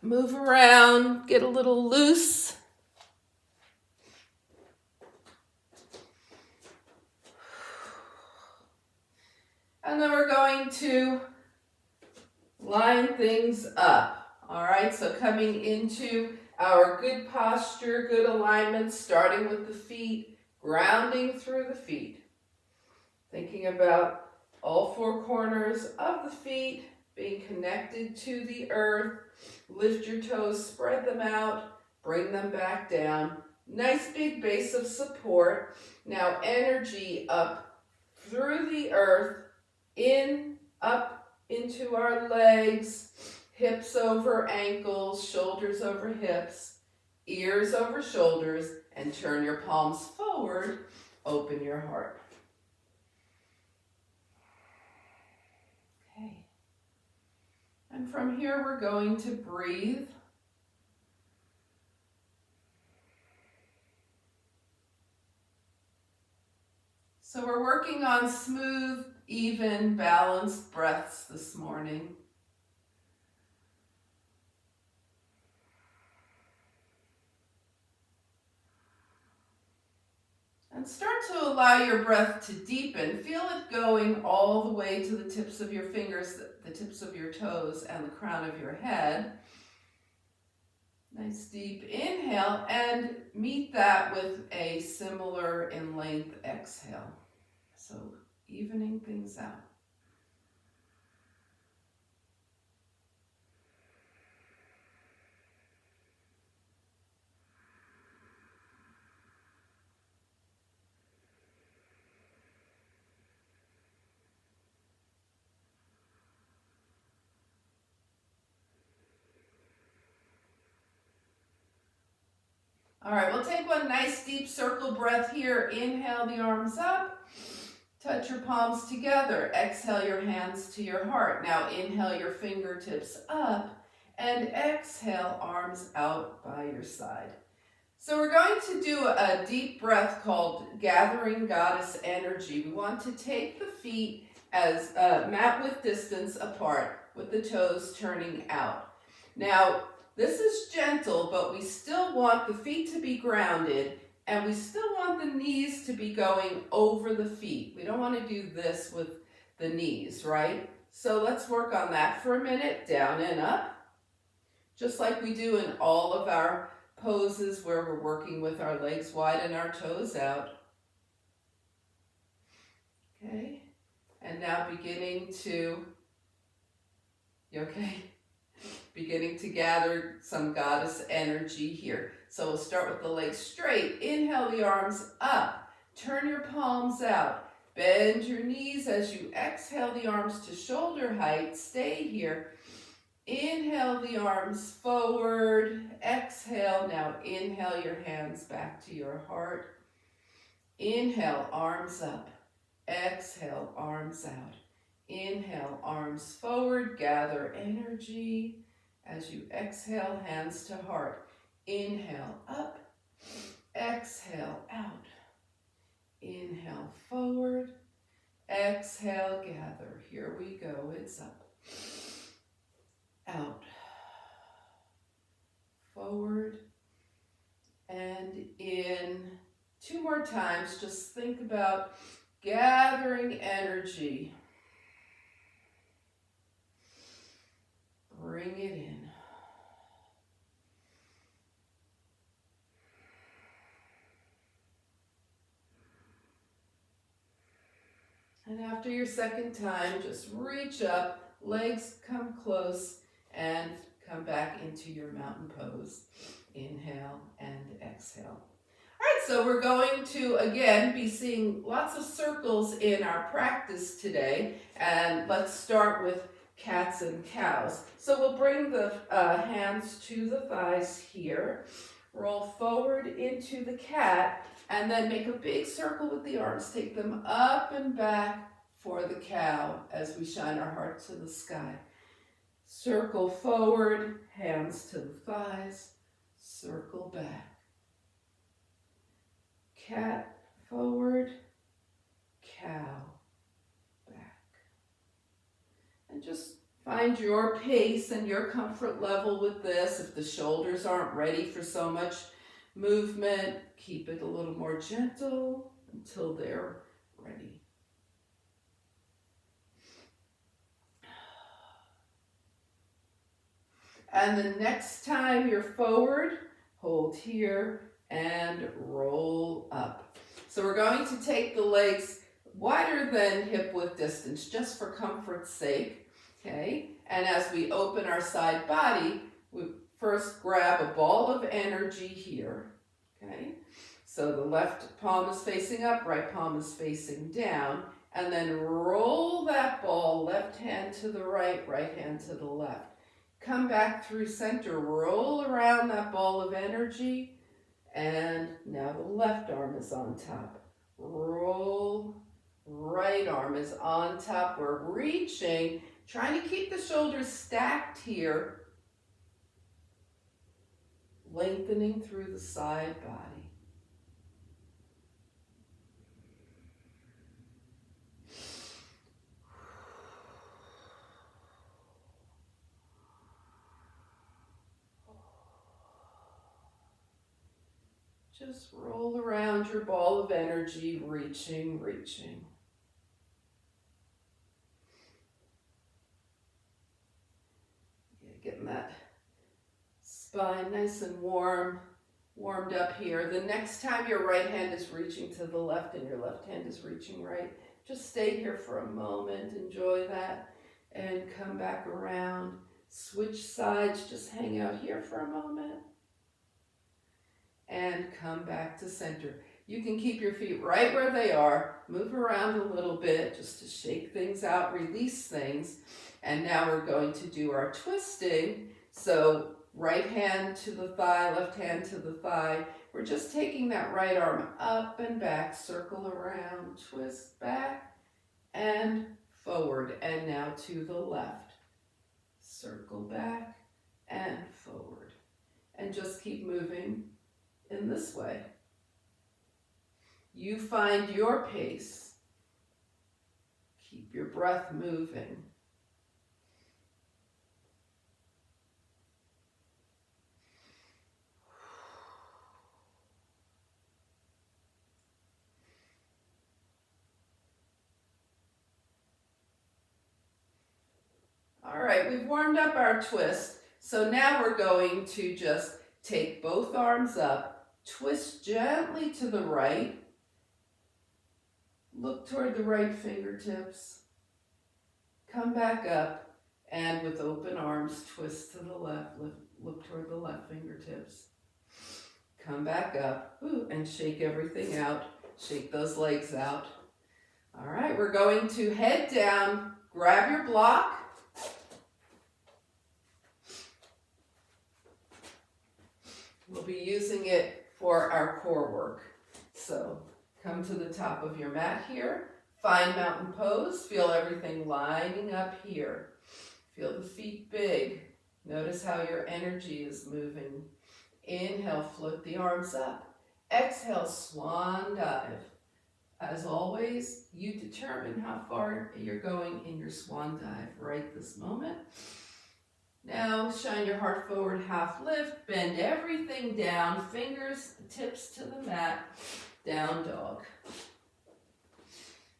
Move around, get a little loose. And then we're going to line things up. All right, so coming into our good posture, good alignment, starting with the feet, grounding through the feet. Thinking about all four corners of the feet being connected to the earth. Lift your toes, spread them out, bring them back down. Nice big base of support. Now energy up through the earth, up into our legs, hips over ankles, shoulders over hips, ears over shoulders, and turn your palms forward, open your heart. Okay. And from here we're going to breathe. So we're working on smooth, even, balanced breaths this morning. And start to allow your breath to deepen. Feel it going all the way to the tips of your fingers, the tips of your toes, and the crown of your head. Nice deep inhale, and meet that with a similar in length exhale. So evening things out. All right, we'll take one nice deep circle breath here. Inhale the arms up. Touch your palms together. Exhale your hands to your heart. Now inhale your fingertips up and exhale arms out by your side. So we're going to do a deep breath called Gathering Goddess Energy. We want to take the feet as mat width distance apart with the toes turning out. Now this is gentle, but we still want the feet to be grounded. And we still want the knees to be going over the feet. We don't want to do this with the knees, right? So let's work on that for a minute. Down and up. Just like we do in all of our poses where we're working with our legs wide and our toes out. Okay. And now beginning to, you okay? Beginning to gather some goddess energy here. So we'll start with the legs straight. Inhale the arms up. Turn your palms out. Bend your knees as you exhale the arms to shoulder height. Stay here. Inhale the arms forward. Exhale. Now inhale your hands back to your heart. Inhale, arms up. Exhale, arms out. Inhale, arms forward. Gather energy. As you exhale, hands to heart. Inhale up, exhale out. Inhale forward, exhale, gather. Here we go, it's up. Out, forward, and in. Two more times, just think about gathering energy. Bring it in. And after your second time, just reach up, legs come close, and come back into your mountain pose. Inhale and exhale. All right, so we're going to, again, be seeing lots of circles in our practice today. And let's start with cats and cows. So we'll bring the hands to the thighs here. Roll forward into the cat. And then make a big circle with the arms. Take them up and back for the cow as we shine our heart to the sky. Circle forward, hands to the thighs. Circle back. Cat forward, cow back. And just Find your pace and your comfort level with this. If the shoulders aren't ready for so much movement, keep it a little more gentle until they're ready. And the next time you're forward, hold here and roll up. So we're going to take the legs wider than hip width distance, just for comfort's sake. Okay, and as we open our side body, we first grab a ball of energy here. Okay, so the left palm is facing up, right palm is facing down, and then roll that ball, left hand to the right, right hand to the left. Come back through center, roll around that ball of energy, and now the left arm is on top. Roll, right arm is on top. We're reaching, trying to keep the shoulders stacked here, lengthening through the side body. Just roll around your ball of energy, reaching, reaching. Getting that spine nice and warmed up here. The next time your right hand is reaching to the left and your left hand is reaching right, just stay here for a moment, enjoy that, and come back around. Switch sides, just hang out here for a moment, and come back to center. You can keep your feet right where they are, move around a little bit just to shake things out, release things. And now we're going to do our twisting. So right hand to the thigh, left hand to the thigh. We're just taking that right arm up and back, circle around, twist back and forward. And now to the left. Circle back and forward. And just keep moving in this way. You find your pace. Keep your breath moving. All right, we've warmed up our twist. So now we're going to just take both arms up, twist gently to the right, look toward the right fingertips, come back up, and with open arms, twist to the left, look toward the left fingertips. Come back up, and shake everything out, shake those legs out. All right, we're going to head down, grab your block, we'll be using it for our core work. So come to the top of your mat here, find mountain pose, feel everything lining up here. Feel the feet big. Notice how your energy is moving. Inhale, float the arms up. Exhale, swan dive. As always, you determine how far you're going in your swan dive right this moment. Now, shine your heart forward, half lift, bend everything down, fingers, tips to the mat, down dog.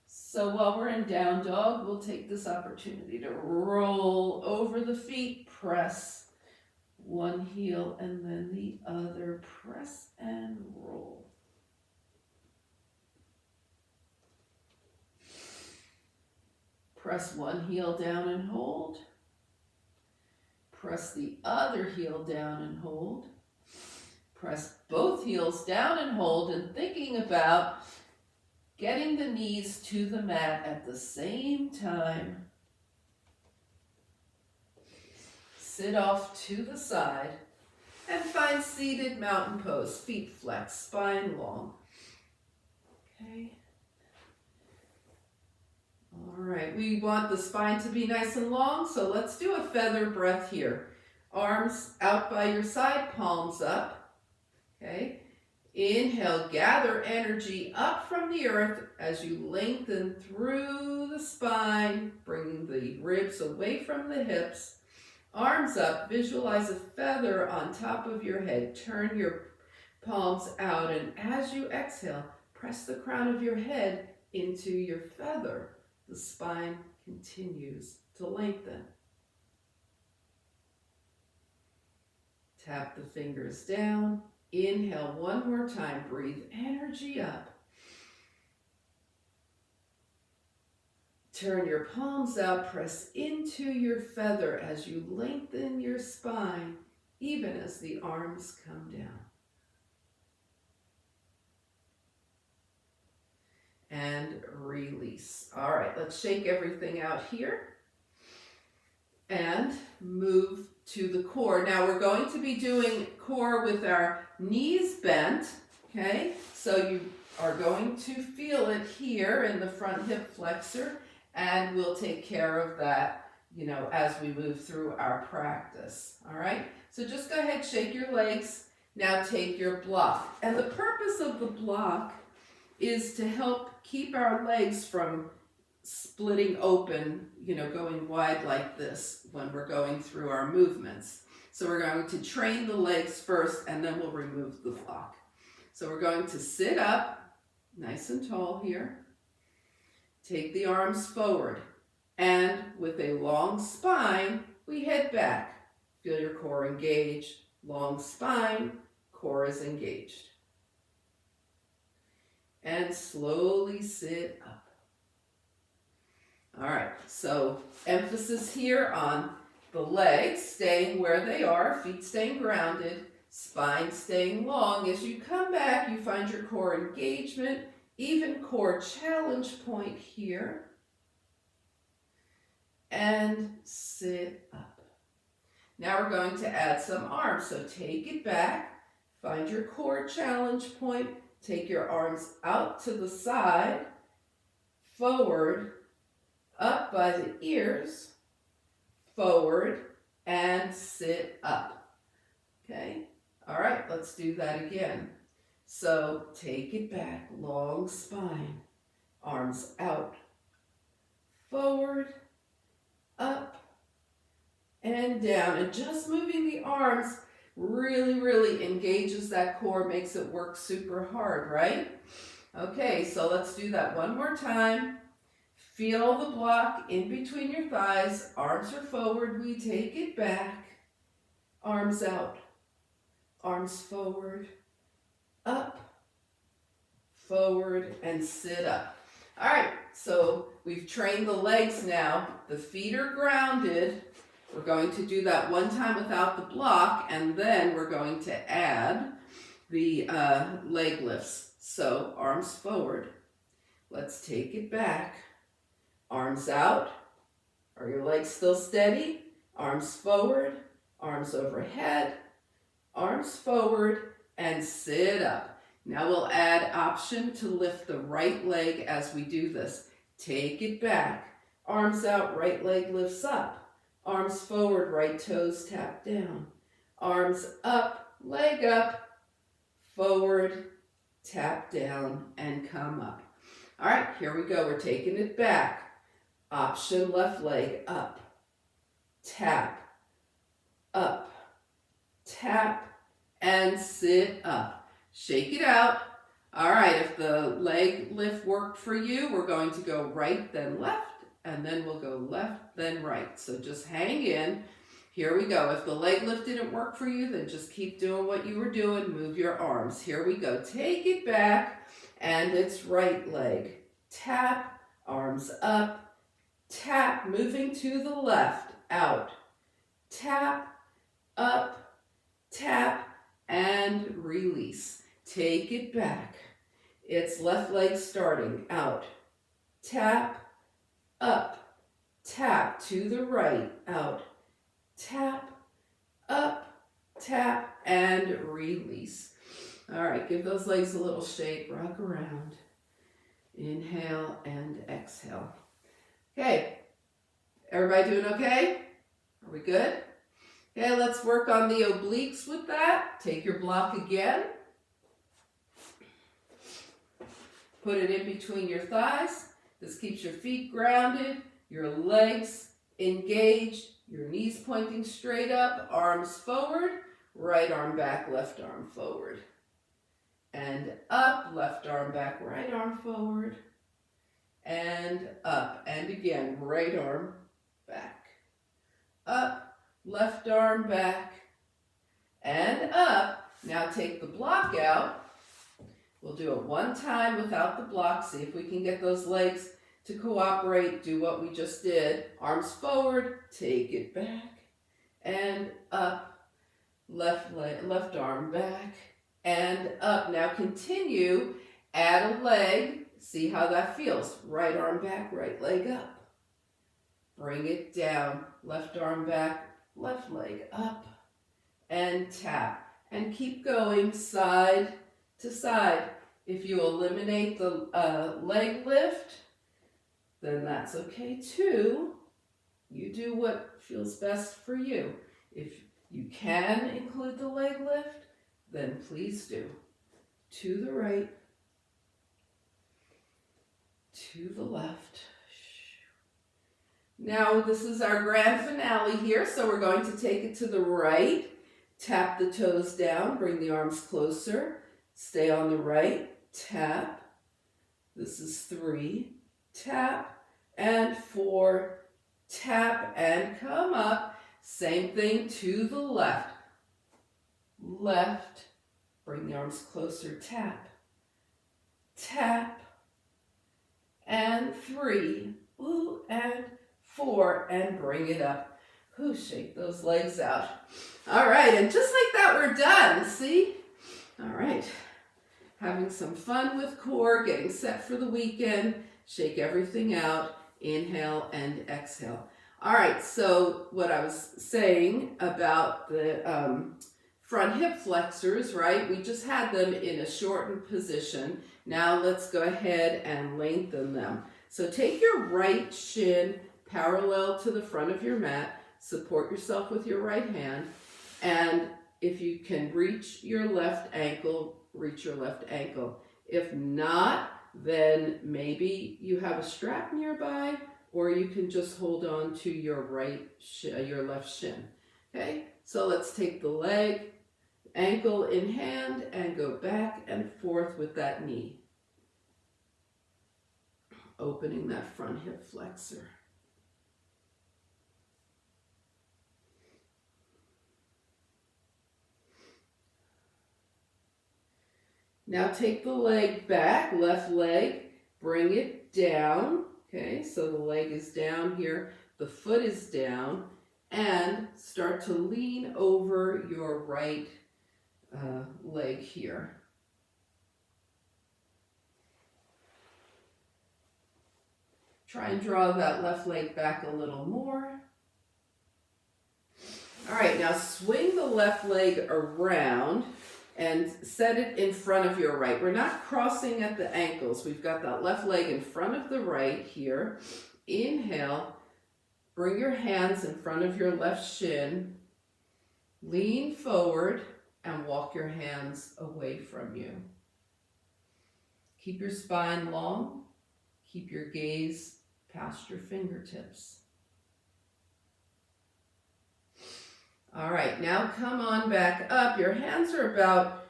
So while we're in down dog, we'll take this opportunity to roll over the feet, press one heel and then the other, press and roll. Press one heel down and hold. Press the other heel down and hold. Press both heels down and hold, and thinking about getting the knees to the mat at the same time. Sit off to the side and find seated mountain pose. Feet flex, spine long. Okay. All right, we want the spine to be nice and long, so let's do a feather breath here. Arms out by your side, palms up. Okay. Inhale, gather energy up from the earth as you lengthen through the spine, bringing the ribs away from the hips. Arms up, visualize a feather on top of your head. Turn your palms out, and as you exhale, press the crown of your head into your feather. The spine continues to lengthen. Tap the fingers down. Inhale one more time. Breathe energy up. Turn your palms out. Press into your feather as you lengthen your spine, even as the arms come down. And release. All right, let's shake everything out here and move to the core. Now we're going to be doing core with our knees bent, okay? So you are going to feel it here in the front hip flexor, and we'll take care of that, as we move through our practice, all right? So just go ahead, shake your legs. Now take your block. And the purpose of the block is to help keep our legs from splitting open, going wide like this when we're going through our movements. So we're going to train the legs first, and then we'll remove the block. So we're going to sit up, nice and tall here. Take the arms forward, and with a long spine, we head back. Feel your core engage. Long spine, core is engaged. And slowly sit up. All right, so emphasis here on the legs staying where they are, feet staying grounded, spine staying long. As you come back, you find your core engagement, even core challenge point here. And sit up. Now we're going to add some arms. So take it back, find your core challenge point, take your arms out to the side, forward, up by the ears, forward, and sit up. Okay? All right, let's do that again. So take it back, long spine, arms out, forward, up, and down. And just moving the arms really engages that core, makes it work super hard, right? Okay, so let's do that one more time. Feel the block in between your thighs. Arms are forward. We take it back. Arms out. Arms forward. Up. Forward. And sit up. All right. So we've trained the legs now. The feet are grounded. We're going to do that one time without the block. And then we're going to add the leg lifts. So arms forward. Let's take it back. Arms out. Are your legs still steady? Arms forward, arms overhead, arms forward, and sit up. Now we'll add option to lift the right leg as we do this. Take it back. Arms out, right leg lifts up. Arms forward, right toes tap down. Arms up, leg up, forward, tap down, and come up. All right, here we go. We're taking it back. Option left leg up, tap, up, tap, and sit up. Shake it out. All right, if the leg lift worked for you, we're going to go right, then left, and then we'll go left, then right. So just hang in. Here we go. If the leg lift didn't work for you, then just keep doing what you were doing. Move your arms. Here we go. Take it back, and it's right leg. Tap, arms up, tap, moving to the left, out, tap, up, tap, and release. Take it back. It's left leg starting, out, tap, up, tap, to the right, out, tap, up, tap, and release. All right, give those legs a little shake, rock around. Inhale and exhale. Okay, everybody doing okay? Are we good? Okay, let's work on the obliques with that. Take your block again. Put it in between your thighs. This keeps your feet grounded, your legs engaged, your knees pointing straight up, arms forward, right arm back, left arm forward. And up, left arm back, right arm forward. And up. And again, right arm back. Up, left arm back, and up. Now take the block out. We'll do it one time without the block. See if we can get those legs to cooperate. Do what we just did. Arms forward, take it back, and up. Left arm back, and up. Now continue. Add a leg. See how that feels. Right arm back, right leg up. Bring it down. Left arm back, left leg up. And tap. And keep going side to side. If you eliminate the leg lift, then that's okay too. You do what feels best for you. If you can include the leg lift, then please do. To the right, to the left. Now this is our grand finale here, so we're going to take it to the right. Tap the toes down, bring the arms closer. Stay on the right, tap. This is 3, tap, and 4, tap, and come up. Same thing to the left. Left, bring the arms closer, tap, tap, and 3, ooh, and 4, and bring it up. Ooh, shake those legs out. All right, and just like that, we're done, see? All right, having some fun with core, getting set for the weekend. Shake everything out, inhale and exhale. All right, so what I was saying about the front hip flexors, right? We just had them in a shortened position. Now let's go ahead and lengthen them. So take your right shin parallel to the front of your mat. Support yourself with your right hand. And if you can reach your left ankle, reach your left ankle. If not, then maybe you have a strap nearby, or you can just hold on to your your left shin. Okay, so let's take the leg, ankle in hand, and go back and forth with that knee. Opening that front hip flexor. Now take the leg back, left leg, bring it down. Okay, so the leg is down here, the foot is down, and start to lean over your right leg here. Try and draw that left leg back a little more. All right, now swing the left leg around and set it in front of your right. We're not crossing at the ankles. We've got that left leg in front of the right here. Inhale, bring your hands in front of your left shin. Lean forward and walk your hands away from you. Keep your spine long. Keep your gaze past your fingertips. All right, now come on back up. Your hands are about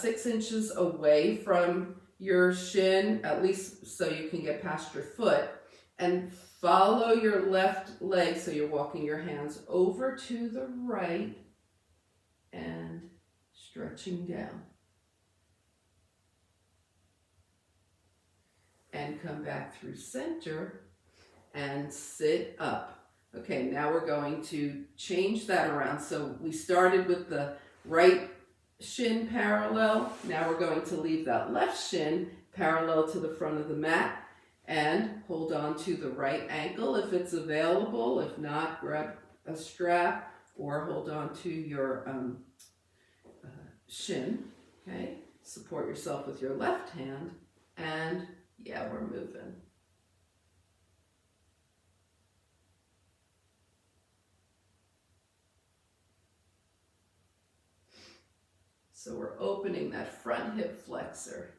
6 inches away from your shin, at least so you can get past your foot. And follow your left leg, so you're walking your hands over to the right and stretching down. And come back through center and sit up. Okay, now we're going to change that around. So we started with the right shin parallel. Now we're going to leave that left shin parallel to the front of the mat and hold on to the right ankle if it's available. If not, grab a strap or hold on to your shin. Okay, support yourself with your left hand, and yeah, we're moving. So we're opening that front hip flexor.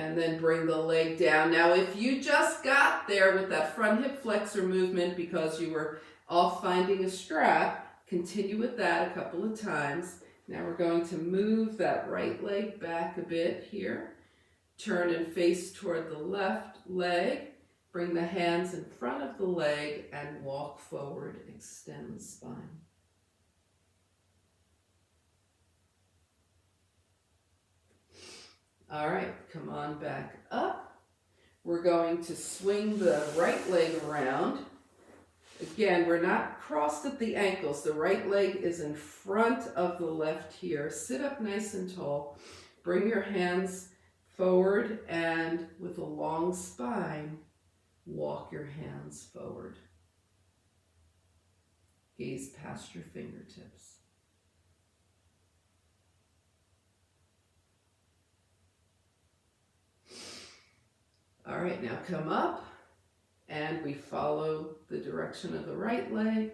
And then bring the leg down. Now, if you just got there with that front hip flexor movement because you were off finding a strap, continue with that a couple of times. Now we're going to move that right leg back a bit here. Turn and face toward the left leg. Bring the hands in front of the leg and walk forward. Extend the spine. All right, come on back up. We're going to swing the right leg around. Again, we're not crossed at the ankles. The right leg is in front of the left here. Sit up nice and tall. Bring your hands forward and with a long spine, walk your hands forward. Gaze past your fingertips. All right, now come up and we follow the direction of the right leg.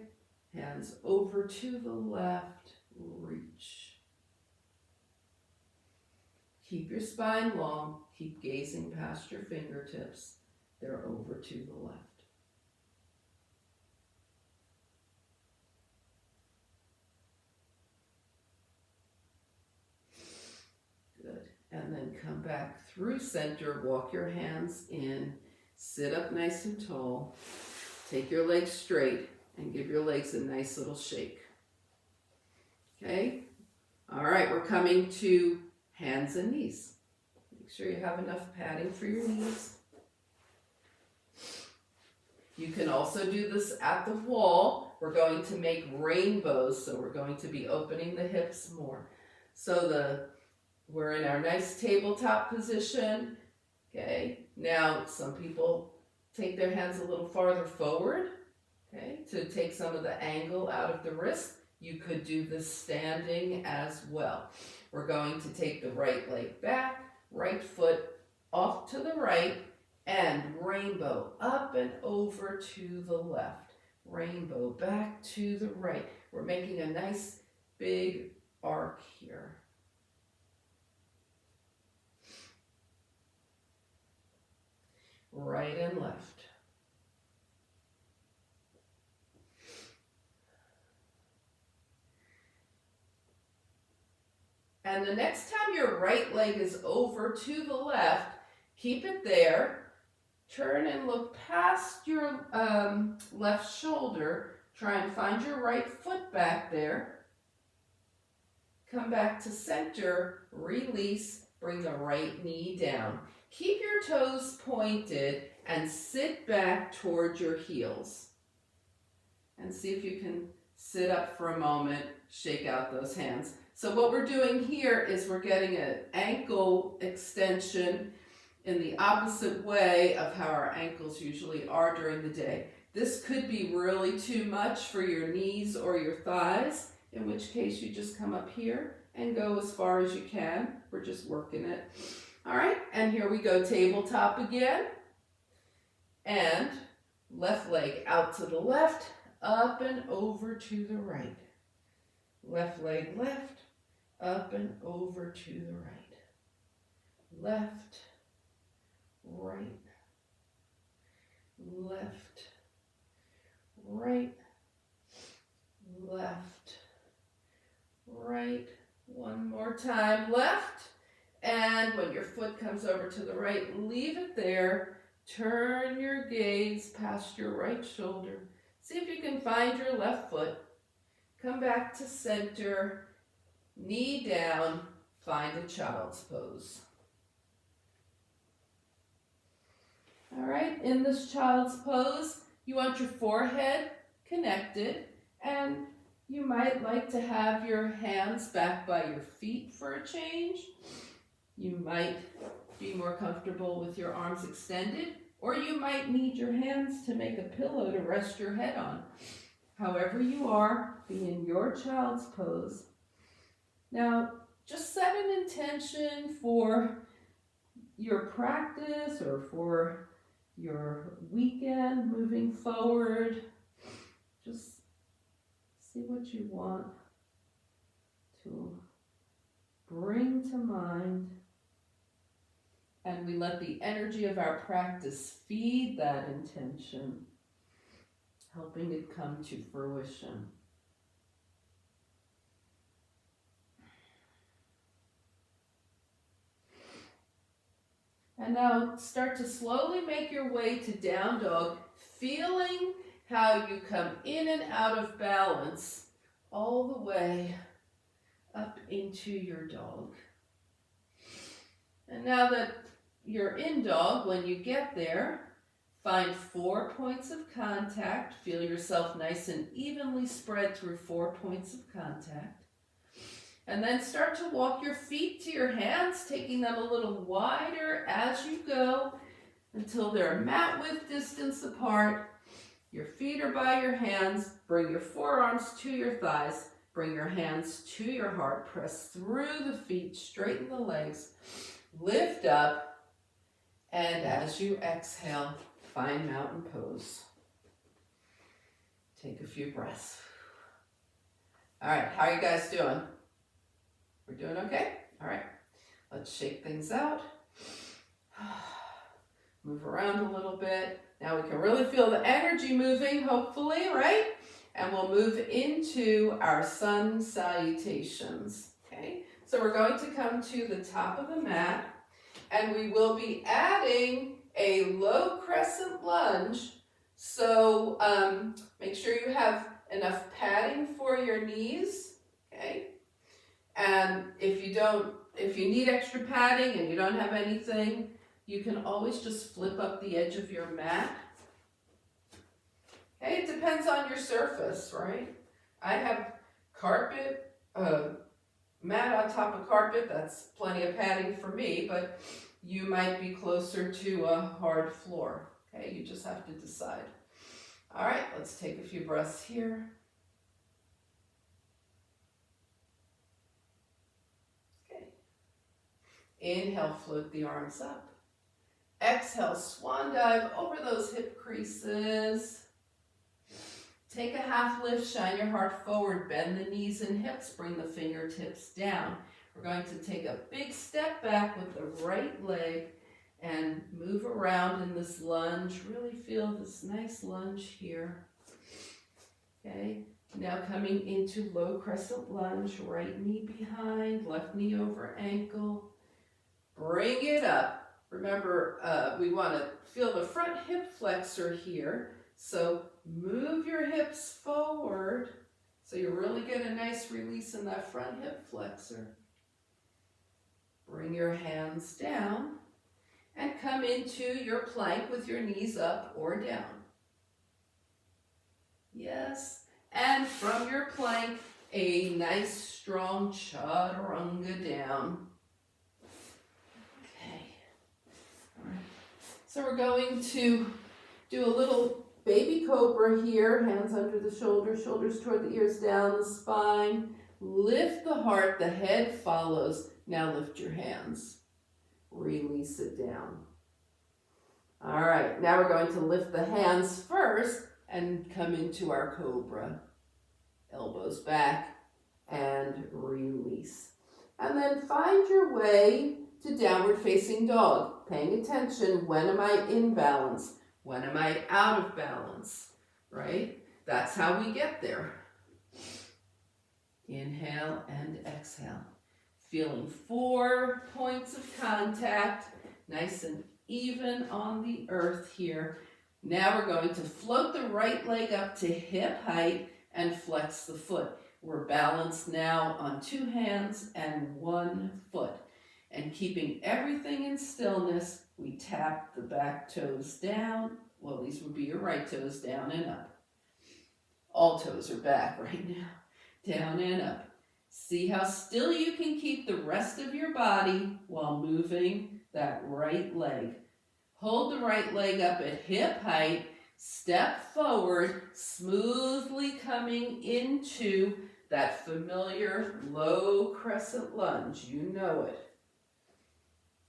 Hands over to the left, reach. Keep your spine long, keep gazing past your fingertips. They're over to the left. And then come back through center, walk your hands in, sit up nice and tall, take your legs straight and give your legs a nice little shake. Okay? All right, we're coming to hands and knees. Make sure you have enough padding for your knees. You can also do this at the wall. We're going to make rainbows, so we're going to be opening the hips more. So we're in our nice tabletop position. Okay, now some people take their hands a little farther forward, okay, to take some of the angle out of the wrist. You could do this standing as well. We're going to take the right leg back, right foot off to the right, and rainbow up and over to the left. Rainbow back to the right. We're making a nice big arc here. Right and left. And the next time your right leg is over to the left, keep it there. Turn and look past your left shoulder. Try and find your right foot back there. Come back to center, release, bring the right knee down. Keep your toes pointed and sit back toward your heels. And see if you can sit up for a moment, shake out those hands. So what we're doing here is we're getting an ankle extension in the opposite way of how our ankles usually are during the day. This could be really too much for your knees or your thighs, in which case you just come up here and go as far as you can. We're just working it. All right, and here we go, tabletop again. And left leg out to the left, up and over to the right. Left leg left, up and over to the right. Left, right, left, right, left, right. One more time, left. And when your foot comes over to the right, leave it there. Turn your gaze past your right shoulder. See if you can find your left foot. Come back to center, knee down, find a child's pose. All right, in this child's pose, you want your forehead connected, and you might like to have your hands back by your feet for a change. You might be more comfortable with your arms extended, or you might need your hands to make a pillow to rest your head on. However you are, be in your child's pose. Now, just set an intention for your practice or for your weekend moving forward. Just see what you want to bring to mind. And we let the energy of our practice feed that intention, helping it come to fruition. And now start to slowly make your way to down dog, feeling how you come in and out of balance all the way up into your dog. And now that you're in dog, when you get there, find 4 points of contact. Feel yourself nice and evenly spread through 4 points of contact. And then start to walk your feet to your hands, taking them a little wider as you go until they're mat width distance apart. Your feet are by your hands. Bring your forearms to your thighs. Bring your hands to your heart. Press through the feet, straighten the legs, lift up, and as you exhale, find mountain pose. Take a few breaths. All right, how are you guys doing? We're doing okay? All right, let's shake things out. Move around a little bit. Now we can really feel the energy moving, hopefully, right? And we'll move into our sun salutations, okay? So we're going to come to the top of the mat, and we will be adding a low crescent lunge. So make sure you have enough padding for your knees, okay? And if you need extra padding and you don't have anything, you can always just flip up the edge of your mat. Okay, it depends on your surface, right? I have carpet, mat on top of carpet, that's plenty of padding for me, but you might be closer to a hard floor. Okay, you just have to decide. All right, let's take a few breaths here. Inhale, float the arms up. Exhale, swan dive over those hip creases. Take a half lift, shine your heart forward, bend the knees and hips, bring the fingertips down. We're going to take a big step back with the right leg and move around in this lunge. Really feel this nice lunge here. Okay, now coming into low crescent lunge, right knee behind, left knee over ankle. Bring it up. Remember, we want to feel the front hip flexor here. So move your hips forward so you really get a nice release in that front hip flexor. Bring your hands down and come into your plank with your knees up or down. Yes. And from your plank, a nice strong chaturanga down. So we're going to do a little baby cobra here, hands under the shoulders, shoulders toward the ears, down the spine. Lift the heart, the head follows. Now lift your hands. Release it down. All right, now we're going to lift the hands first and come into our cobra. Elbows back and release. And then find your way to downward facing dog, paying attention, when am I in balance? When am I out of balance, right? That's how we get there. Inhale and exhale. Feeling 4 points of contact, nice and even on the earth here. Now we're going to float the right leg up to hip height and flex the foot. We're balanced now on 2 hands and 1 foot. And keeping everything in stillness, we tap the back toes down. Well, these would be your right toes, down and up. All toes are back right now. Down and up. See how still you can keep the rest of your body while moving that right leg. Hold the right leg up at hip height. Step forward, smoothly coming into that familiar low crescent lunge. You know it.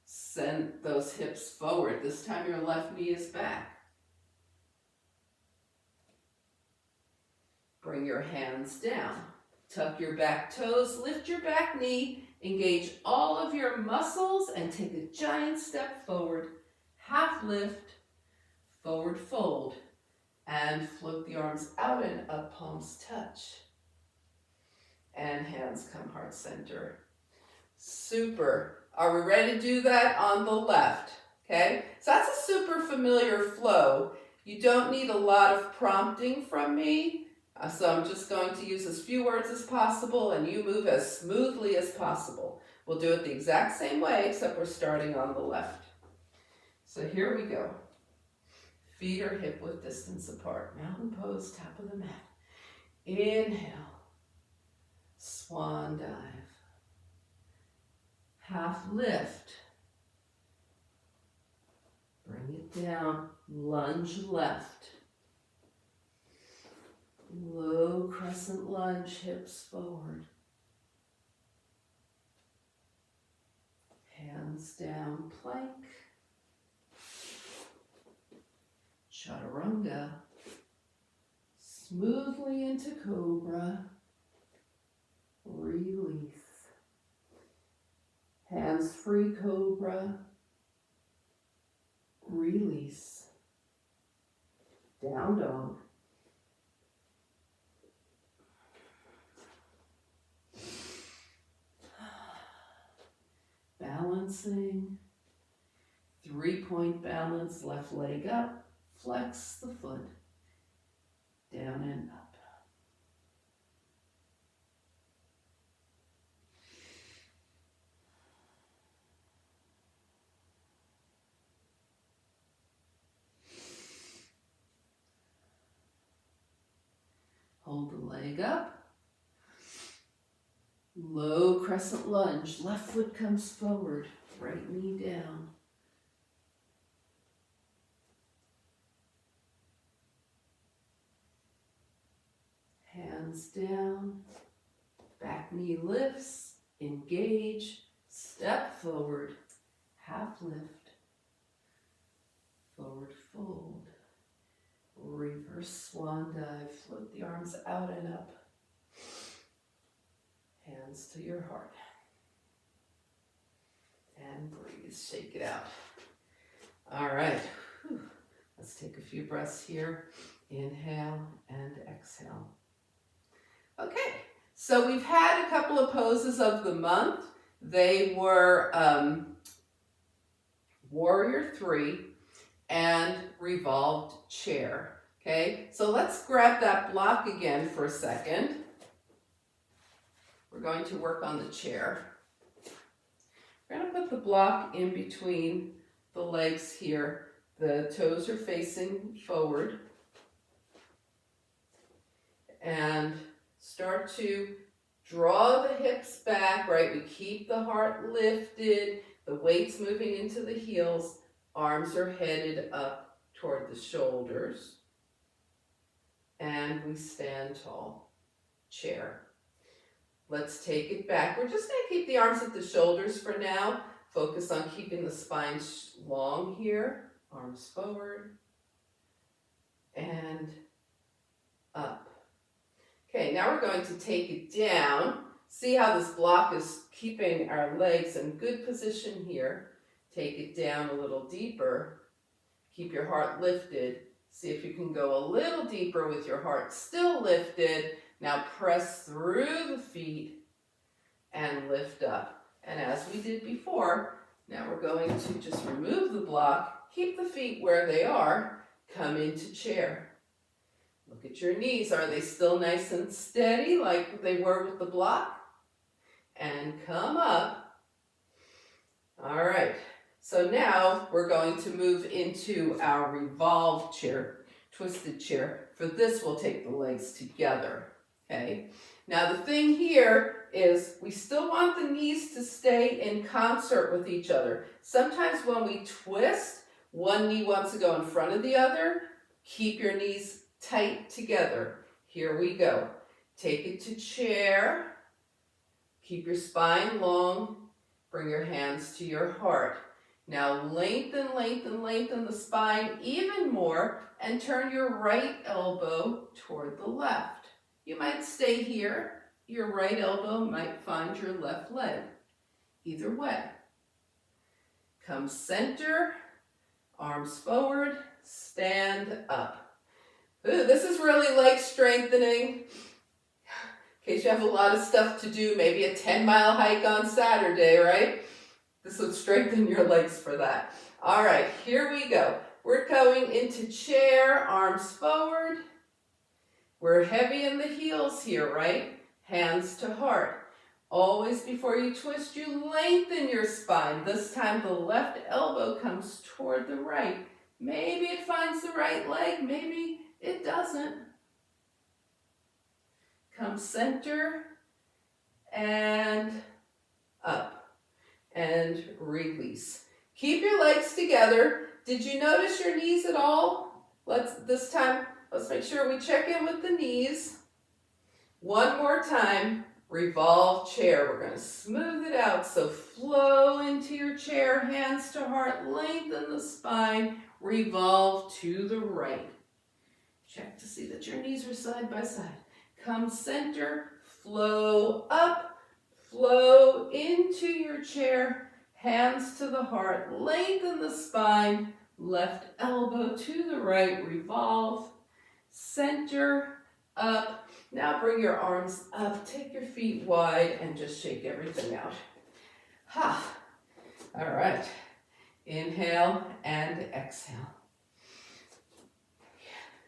Send those hips forward. This time your left knee is back. Bring your hands down. Tuck your back toes, lift your back knee, Engage all of your muscles and take a giant step forward. Half lift, forward fold, and float the arms out and up, palms touch. And hands come heart center. Super. Are we ready to do that on the left? Okay, so that's a super familiar flow. You don't need a lot of prompting from me, so I'm just going to use as few words as possible and you move as smoothly as possible. We'll do it the exact same way, except we're starting on the left. So here we go. Feet are hip width distance apart. Mountain pose, top of the mat. Inhale. Swan dive. Half lift. Bring it down. Lunge left. Low crescent lunge, hips forward. Hands down, plank. Chaturanga. Smoothly into cobra. Release. Hands free cobra. Release. Down dog. Balancing. 3-point balance, left leg up. Flex the foot. Down and up. Hold the leg up. Low crescent lunge. Left foot comes forward. Right knee down. Hands down. Back knee lifts. Engage. Step forward. Half lift. Forward fold. Reverse swan dive. Float the arms out and up. Hands to your heart. And breathe. Shake it out. All right. Whew. Let's take a few breaths here. Inhale and exhale. Okay. So we've had a couple of poses of the month. They were Warrior 3 and Revolved Chair. Okay, so let's grab that block again for a second. We're going to work on the chair. We're going to put the block in between the legs here. The toes are facing forward. And start to draw the hips back, right? We keep the heart lifted, the weight's moving into the heels, arms are headed up toward the shoulders. And we stand tall. Chair. Let's take it back. We're just going to keep the arms at the shoulders for now. Focus on keeping the spine long here. Arms forward. And up. Okay, now we're going to take it down. See how this block is keeping our legs in good position here. Take it down a little deeper. Keep your heart lifted. See if you can go a little deeper with your heart still lifted. Now press through the feet and lift up. And as we did before, now we're going to just remove the block, keep the feet where they are, come into chair. Look at your knees. Are they still nice and steady like they were with the block? And come up. All right. So now we're going to move into our revolved chair, twisted chair. For this, we'll take the legs together, okay? Now the thing here is we still want the knees to stay in concert with each other. Sometimes when we twist, one knee wants to go in front of the other. Keep your knees tight together. Here we go. Take it to chair. Keep your spine long. Bring your hands to your heart. Now lengthen, lengthen, lengthen the spine even more and turn your right elbow toward the left. You might stay here. Your right elbow might find your left leg. Either way. Come center, arms forward, stand up. Ooh, this is really leg strengthening. In case you have a lot of stuff to do, maybe a 10-mile hike on Saturday, right? This would strengthen your legs for that. All right, here we go. We're going into chair, arms forward. We're heavy in the heels here, right? Hands to heart. Always before you twist, you lengthen your spine. This time the left elbow comes toward the right. Maybe it finds the right leg, maybe it doesn't. Come center and up and release. Keep your legs together. Did you notice your knees at all? This time, let's make sure we check in with the knees. One more time, revolve chair. We're going to smooth it out. So flow into your chair, hands to heart, lengthen the spine, revolve to the right. Check to see that your knees are side by side. Come center, flow up, flow into your chair, hands to the heart, lengthen the spine, left elbow to the right, revolve, center, up. Now bring your arms up, take your feet wide, and just shake everything out. Ha! All right. Inhale and exhale.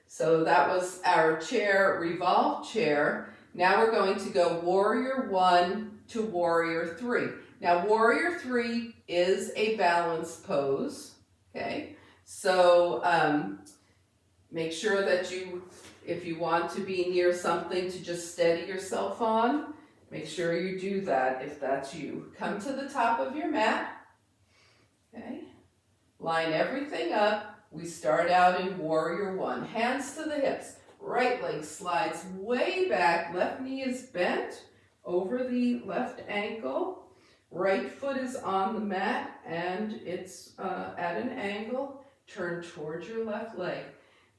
So that was our chair, revolve chair. Now we're going to go warrior 1 to warrior 3. Now warrior 3 is a balance pose, okay? So make sure that if you want to be near something to just steady yourself on, make sure you do that if that's you. Come to the top of your mat, okay? Line everything up. We start out in warrior 1. Hands to the hips. Right leg slides way back. Left knee is bent over the left ankle. Right foot is on the mat and it's at an angle. Turn towards your left leg.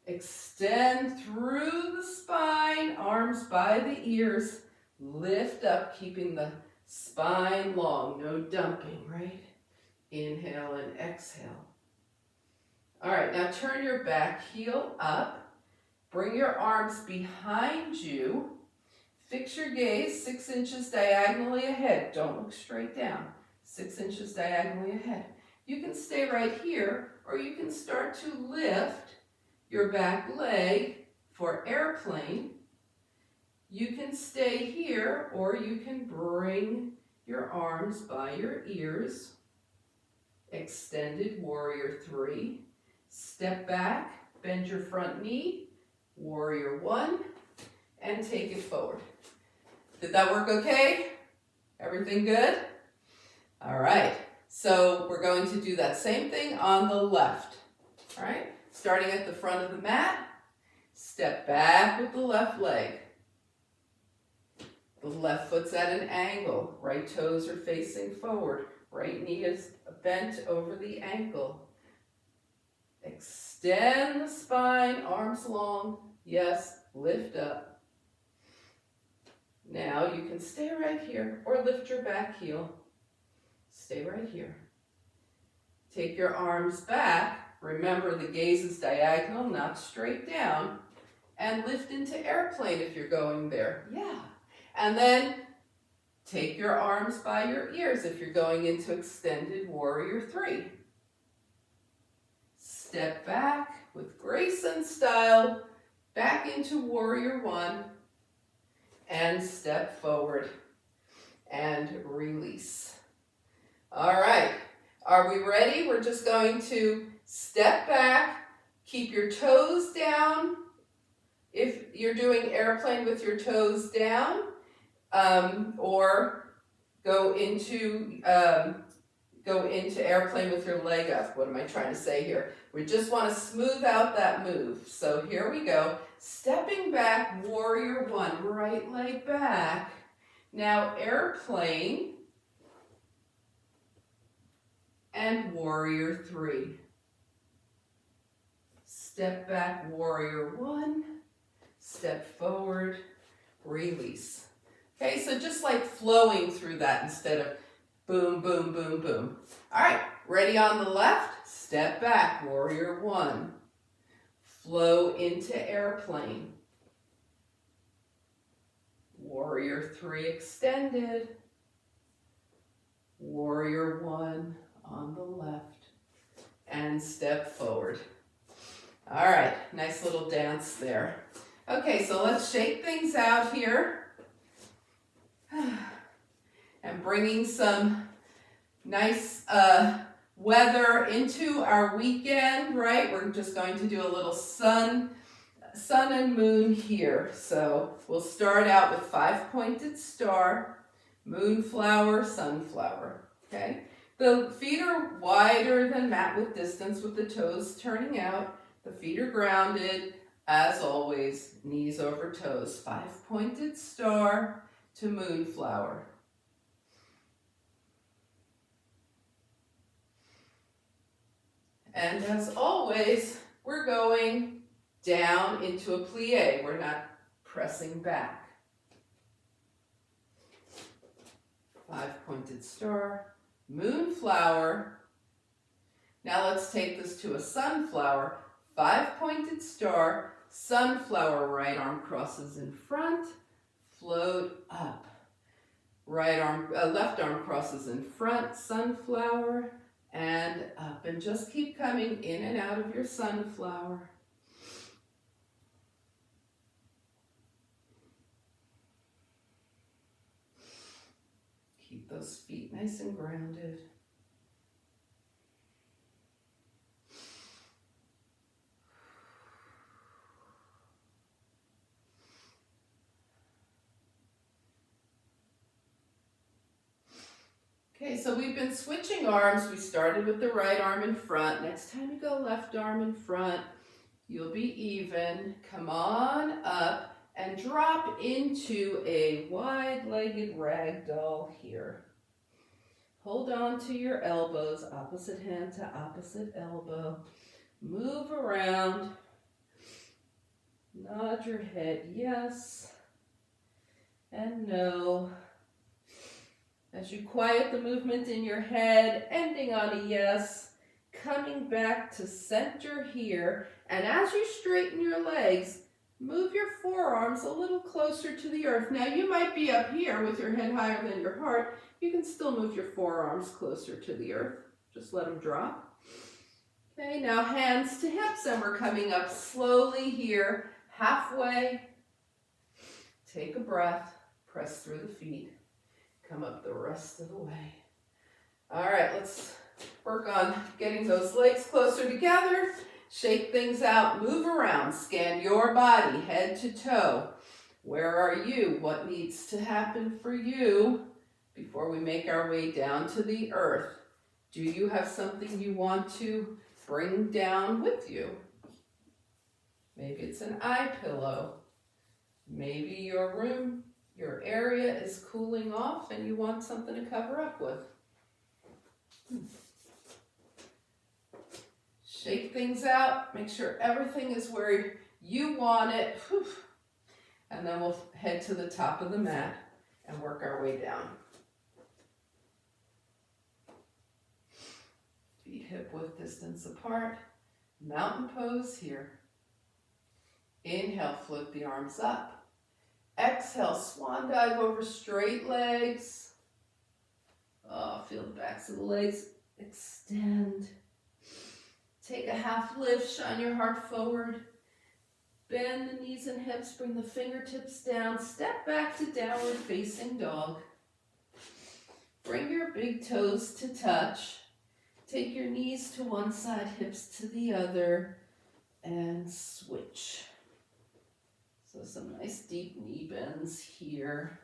Extend through the spine, arms by the ears. Lift up, keeping the spine long. No dumping, right? Inhale and exhale. All right, now turn your back heel up. Bring your arms behind you. Fix your gaze 6 inches diagonally ahead. Don't look straight down. 6 inches diagonally ahead. You can stay right here, or you can start to lift your back leg for airplane. You can stay here, or you can bring your arms by your ears. Extended warrior 3. Step back, bend your front knee, warrior 1, and take it forward. Did that work okay? Everything good? All right, so we're going to do that same thing on the left. All right, starting at the front of the mat, step back with the left leg. The left foot's at an angle, right toes are facing forward, right knee is bent over the ankle. Extend the spine, arms long. Yes, lift up. Now you can stay right here or lift your back heel. Stay right here. Take your arms back. Remember the gaze is diagonal, not straight down. And lift into airplane if you're going there. Yeah. And then take your arms by your ears if you're going into extended warrior 3. Step back with grace and style, back into warrior 1, and step forward and release. All right, are we ready? We're just going to step back, keep your toes down. If you're doing airplane with your toes down, or go into airplane with your leg up. What am I trying to say here? We just want to smooth out that move. So here we go. Stepping back, warrior 1, right leg back. Now airplane and warrior 3. Step back, warrior 1. Step forward, release. Okay, so just like flowing through that instead of Boom, boom, boom, boom. All right, ready on the left? Step back, warrior one. Flow into airplane. Warrior three extended. Warrior one on the left. And step forward. All right, nice little dance there. Okay, so let's shake things out here. And bringing some nice weather into our weekend, right? We're just going to do a little sun and moon here. So we'll start out with 5-pointed star, moonflower, sunflower, okay? The feet are wider than mat width distance with the toes turning out. The feet are grounded, as always, knees over toes. 5-pointed star to moonflower. And as always, we're going down into a plie. We're not pressing back. 5-pointed star, moonflower. Now let's take this to a sunflower. 5-pointed star, sunflower, right arm crosses in front, float up. Left arm crosses in front, sunflower, and up. And just keep coming in and out of your sunflower. Keep those feet nice and grounded. Okay, so we've been switching arms. We started with the right arm in front. Next time you go left arm in front, you'll be even. Come on up and drop into a wide-legged ragdoll here. Hold on to your elbows, opposite hand to opposite elbow. Move around. Nod your head yes and no. As you quiet the movement in your head, ending on a yes, coming back to center here. And as you straighten your legs, move your forearms a little closer to the earth. Now you might be up here with your head higher than your heart. You can still move your forearms closer to the earth. Just let them drop. Okay, now hands to hips, and we're coming up slowly here, halfway. Take a breath, press through the feet. Come up the rest of the way. All right, let's work on getting those legs closer together. Shake things out, move around, scan your body, head to toe. Where are you? What needs to happen for you before we make our way down to the earth? Do you have something you want to bring down with you? Maybe it's an eye pillow. Maybe your room, your area is cooling off and you want something to cover up with. Shake things out, make sure everything is where you want it. And then we'll head to the top of the mat and work our way down. Feet hip width distance apart. Mountain pose here. Inhale, float the arms up. Exhale, swan dive over straight legs. Oh, feel the backs of the legs extend. Take a half lift, shine your heart forward. Bend the knees and hips, bring the fingertips down. Step back to downward facing dog. Bring your big toes to touch. Take your knees to one side, hips to the other, and switch. So some nice deep knee bends here.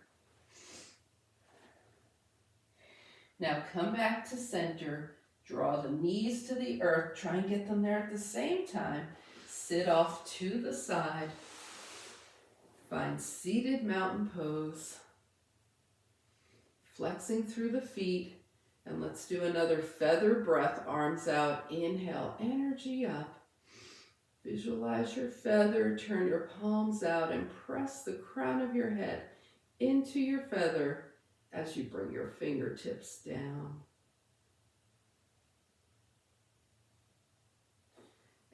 Now come back to center. Draw the knees to the earth. Try and get them there at the same time. Sit off to the side. Find seated mountain pose. Flexing through the feet. And let's do another feather breath. Arms out. Inhale, energy up. Visualize your feather, turn your palms out and press the crown of your head into your feather as you bring your fingertips down.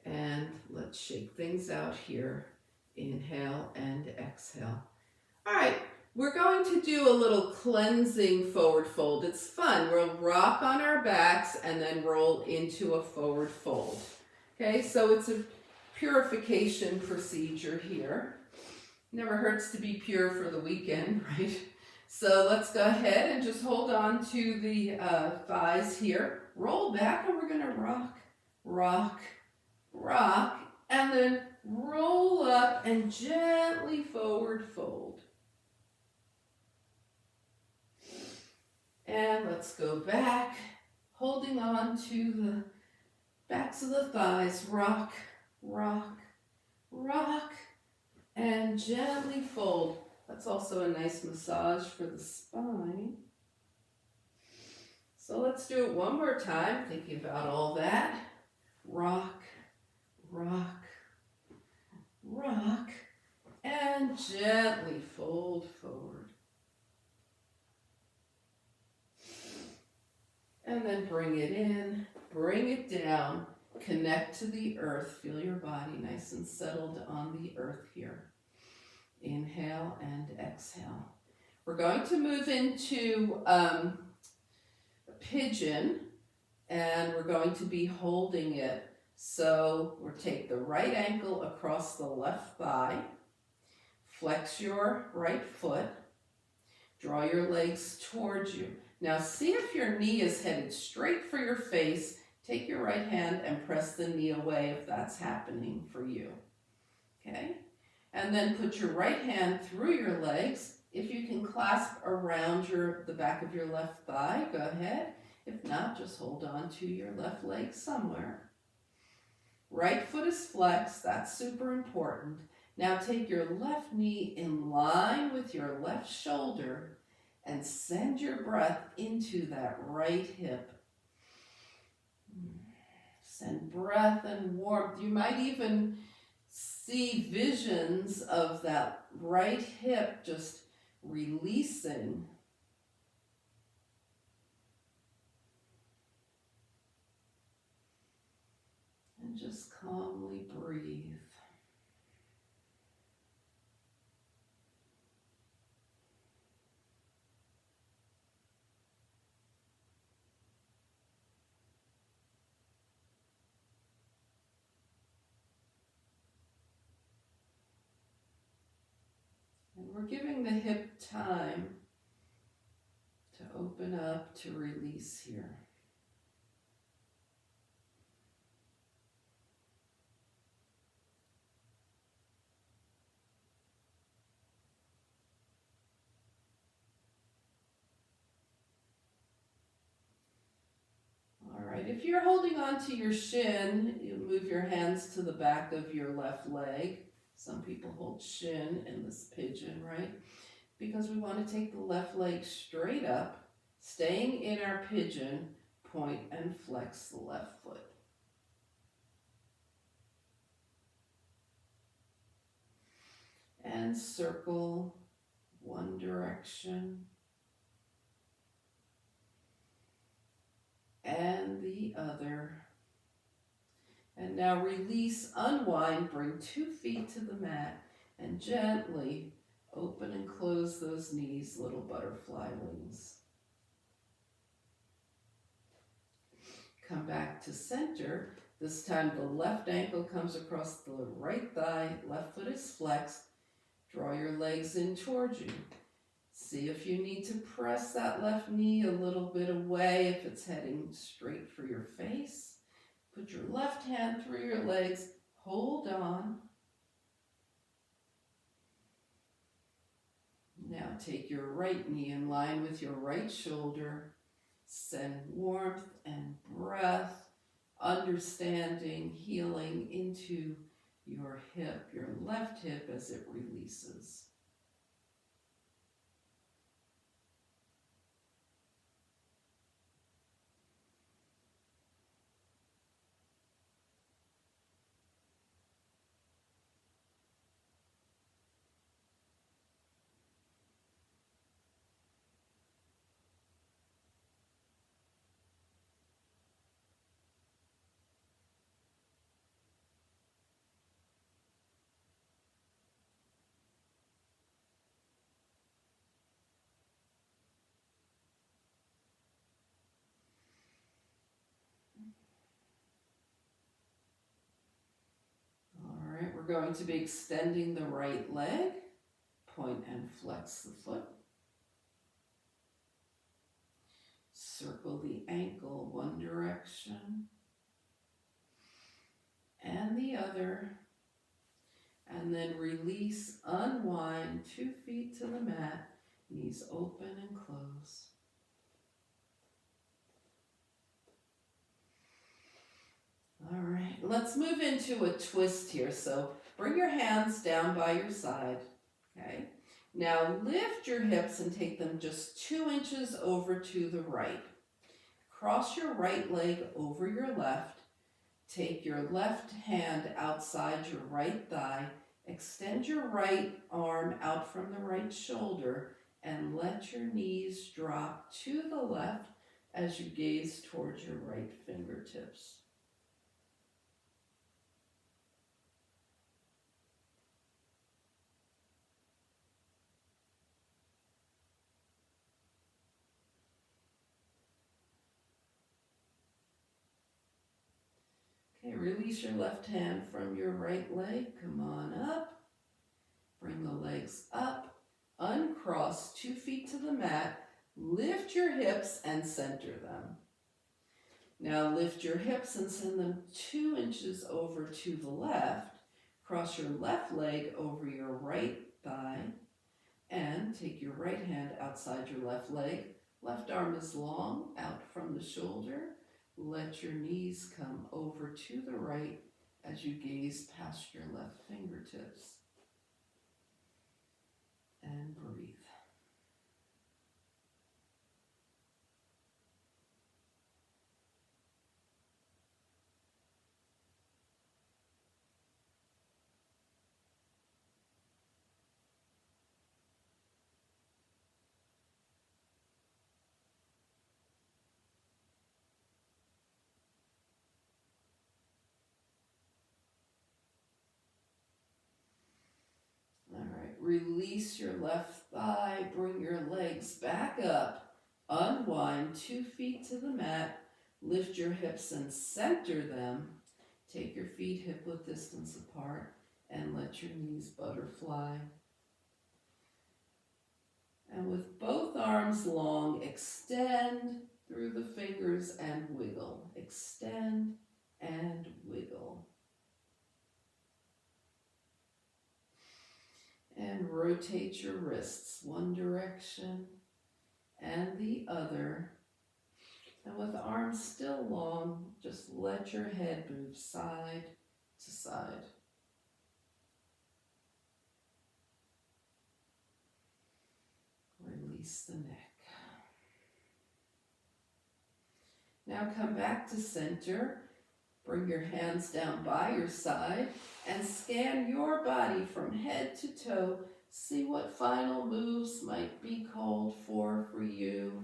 And let's shake things out here. Inhale and exhale. All right, we're going to do a little cleansing forward fold. It's fun. We'll rock on our backs and then roll into a forward fold. Okay, so it's a purification procedure here. Never hurts to be pure for the weekend, right? So let's go ahead and just hold on to the thighs here. Roll back and we're gonna rock, rock, rock, and then roll up and gently forward fold. And let's go back, holding on to the backs of the thighs. Rock, rock, rock, and gently fold. That's also a nice massage for the spine. So let's do it one more time, thinking about all that. Rock, rock, rock, and gently fold forward. And then bring it in, bring it down, connect to the earth. Feel your body nice and settled on the earth here. Inhale and exhale. We're going to move into pigeon, and we're going to be holding it. So we'll take the right ankle across the left thigh, flex your right foot, draw your legs towards you. Now see if your knee is headed straight for your face. Take your right hand and press the knee away if that's happening for you. Okay? And then put your right hand through your legs. If you can clasp around the back of your left thigh, go ahead. If not, just hold on to your left leg somewhere. Right foot is flexed. That's super important. Now take your left knee in line with your left shoulder and send your breath into that right hip. Send breath and warmth. You might even see visions of that right hip just releasing. And just calmly breathe. And we're giving the hip time to open up, to release here. All right, if you're holding on to your shin, you move your hands to the back of your left leg. Some people hold shin in this pigeon, right? Because we want to take the left leg straight up, staying in our pigeon, point and flex the left foot. And circle one direction and the other. And now release, unwind, bring 2 feet to the mat and gently open and close those knees, little butterfly wings. Come back to center. This time the left ankle comes across the right thigh, left foot is flexed. Draw your legs in towards you. See if you need to press that left knee a little bit away if it's heading straight for your face. Put your left hand through your legs, hold on. Now take your right knee in line with your right shoulder. Send warmth and breath, understanding, healing into your hip, your left hip as it releases. We're going to be extending the right leg. Point and flex the foot. Circle the ankle one direction and the other. And then release, unwind, 2 feet to the mat, knees open and close. All right, let's move into a twist here. So bring your hands down by your side, okay? Now lift your hips and take them just 2 inches over to the right. Cross your right leg over your left. Take your left hand outside your right thigh. Extend your right arm out from the right shoulder and let your knees drop to the left as you gaze towards your right fingertips. Okay, release your left hand from your right leg. Come on up. Bring the legs up. Uncross 2 feet to the mat. Lift your hips and center them. Now lift your hips and send them 2 inches over to the left. Cross your left leg over your right thigh. And take your right hand outside your left leg. Left arm is long, out from the shoulder. Let your knees come over to the right as you gaze past your left fingertips. And breathe. Release your left thigh, bring your legs back up, unwind 2 feet to the mat, lift your hips and center them, take your feet hip-width distance apart, and let your knees butterfly. And with both arms long, extend through the fingers and wiggle. Extend and wiggle. And rotate your wrists one direction and the other. And with arms still long, just let your head move side to side. Release the neck. Now come back to center. Bring your hands down by your side and scan your body from head to toe. See what final moves might be called for you.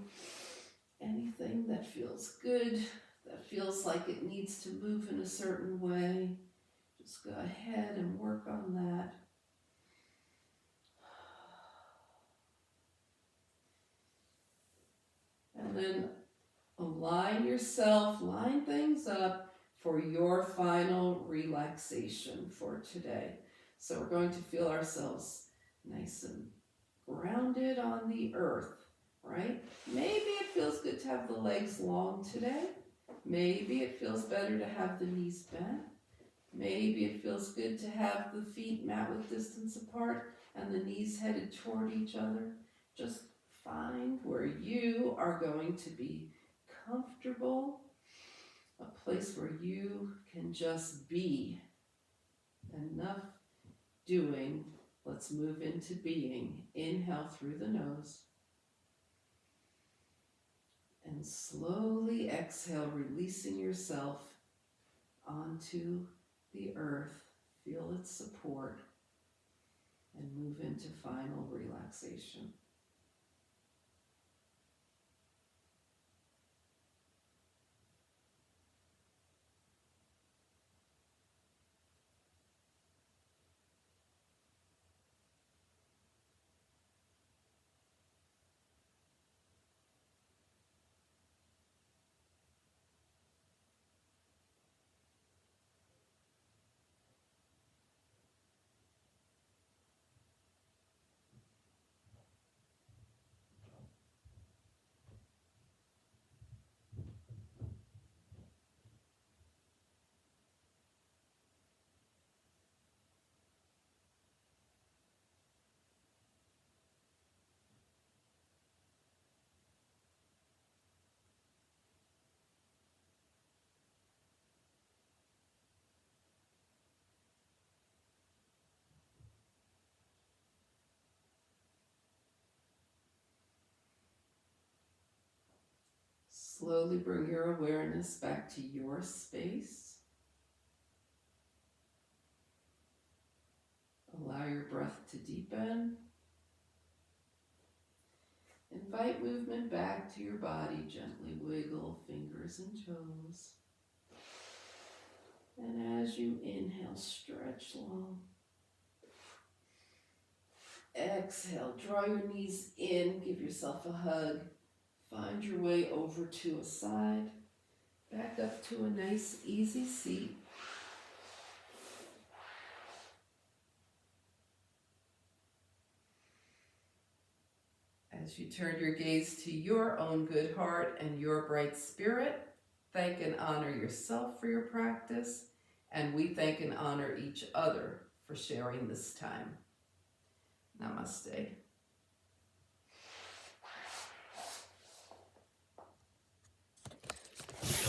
Anything that feels good, that feels like it needs to move in a certain way, just go ahead and work on that. And then align yourself, line things up for your final relaxation for today. So we're going to feel ourselves nice and grounded on the earth, right? Maybe it feels good to have the legs long today. Maybe it feels better to have the knees bent. Maybe it feels good to have the feet mat-width distance apart and the knees headed toward each other. Just find where you are going to be comfortable, a place where you can just be. Enough doing. Let's move into being. Inhale through the nose. And slowly exhale, releasing yourself onto the earth. Feel its support and move into final relaxation. Slowly bring your awareness back to your space. Allow your breath to deepen. Invite movement back to your body. Gently wiggle fingers and toes. And as you inhale, stretch long. Exhale, draw your knees in, give yourself a hug. Find your way over to a side. Back up to a nice, easy seat. As you turn your gaze to your own good heart and your bright spirit, thank and honor yourself for your practice, and we thank and honor each other for sharing this time. Namaste.